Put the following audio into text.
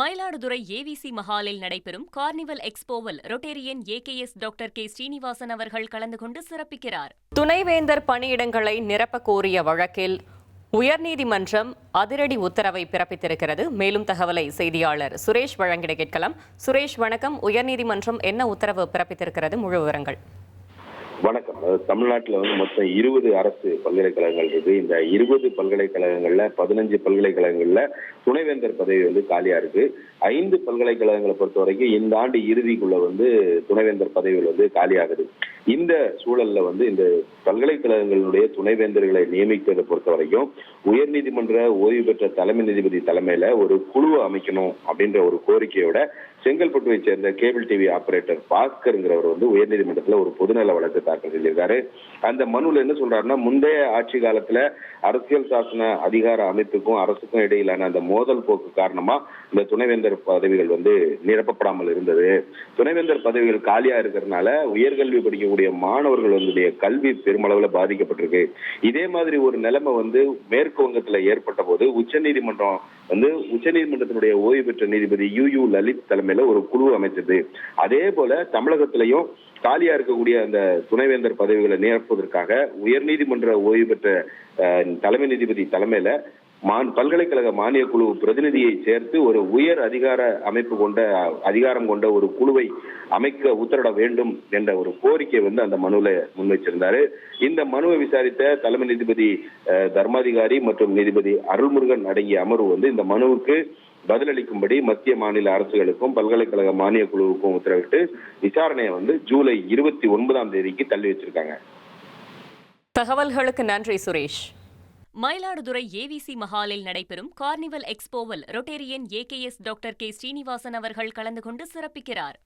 Mayiladuthurai AVC மஹாலில் நடைபெறும் carnival எக்ஸ்போவில் Rotarian AKS doctor K Srinivasan அவர்கள் கலந்து கொண்டு சிறப்பிக்கிறார். துணைவேந்தர் பணியிடங்களை நிரப்பக் கோரிய வழக்கில் உயர்நீதிமன்றம் அதிரடி உத்தரவை பிறப்பித்திருக்கிறது. மேலும் தகவலை செய்தியாளர் சுரேஷ் வழங்கிட கேட்கலாம். சுரேஷ், வணக்கம். உயர்நீதிமன்றம் என்ன உத்தரவு பிறப்பித்திருக்கிறது? முழு விவரங்கள். வணக்கம். தமிழ்நாட்டில் மொத்தம் 20 அரசு பல்கலைக்கழகங்கள் இருக்கு. இந்த 20 பல்கலைக்கழகங்கள்ல 15 பல்கலைக்கழகங்கள்ல துணைவேந்தர் பதவி காலியா இருக்கு. 5 பல்கலைக்கழகங்களை பொறுத்த வரைக்கும் இந்த ஆண்டு இறுதிக்குள்ள துணைவேந்தர் பதவிகள் காலியாகுது. இந்த சூழல்ல இந்த பல்கலைக்கழகங்களுடைய துணைவேந்தர்களை நியமிக்கிறதை பொறுத்த வரைக்கும் உயர்நீதிமன்ற ஓய்வு பெற்ற தலைமை நீதிபதி தலைமையில ஒரு குழுவை அமைக்கணும் அப்படின்ற ஒரு கோரிக்கையோட செங்கல்பட்டுவை சேர்ந்த கேபிள் டிவி ஆபரேட்டர் பாஸ்கர்ங்கிறவர் உயர்நீதிமன்றத்தில் ஒரு பொதுநல வழக்கு தாக்கல் செய்திருக்காரு. அந்த மனுவில் என்ன சொல்றாருன்னா, முந்தைய ஆட்சி காலத்துல அரசியல் சாசன அதிகார அமைப்புக்கும் அரசுக்கும் இடையிலான அந்த மோதல் போக்கு காரணமா இந்த துணைவேந்தர் பதவிகள் நிரப்பப்படாமல் இருந்தது. துணைவேந்தர் பதவிகள் காலியா இருக்கிறதுனால உயர்கல்வி படிக்கக்கூடிய மாணவர்களுடைய கல்வி பெருமளவுல பாதிக்கப்பட்டிருக்கு. இதே மாதிரி ஒரு நிலைமை மேற்கு வங்கத்துல ஏற்பட்ட போது உச்சநீதிமன்றத்தினுடைய ஓய்வு பெற்ற நீதிபதி யூ லலித் தலைமையில ஒரு குழு அமைச்சது. அதே போல தமிழகத்திலையும் காலியா இருக்கக்கூடிய அந்த துணைவேந்தர் பதவிகளை நிரப்புவதற்காக உயர்நீதிமன்ற ஓய்வு பெற்ற தலைமை நீதிபதி தலைமையில பல்கலைக்கழக மானிய குழு பிரதிநிதியை சேர்த்து ஒரு உயர் அதிகாரம் கொண்ட ஒரு குழுவை அமைக்க உத்தரவிட வேண்டும் என்ற ஒரு கோரிக்கை அந்த மனுவில் முன்வைச்சிருந்தாரு. இந்த மனுவை விசாரித்த தலைமை நீதிபதி தர்மாதிகாரி மற்றும் நீதிபதி அருள்முருகன் அடங்கிய அமர்வு இந்த மனுவுக்கு பதிலளிக்கும்படி மத்திய மாநில அரசுகளுக்கும் பல்கலைக்கழக மானிய குழுவுக்கும் உத்தரவிட்டு விசாரணையை ஜூலை 29 தள்ளி வச்சிருக்காங்க. தகவல்களுக்கு நன்றி சுரேஷ். மயிலாடுதுறை ஏவிசி மஹாலில் நடைபெறும் கார்னிவல் எக்ஸ்போவில் Rotarian AKS doctor K Srinivasan அவர்கள் கலந்து கொண்டு சிறப்பிக்கிறார்.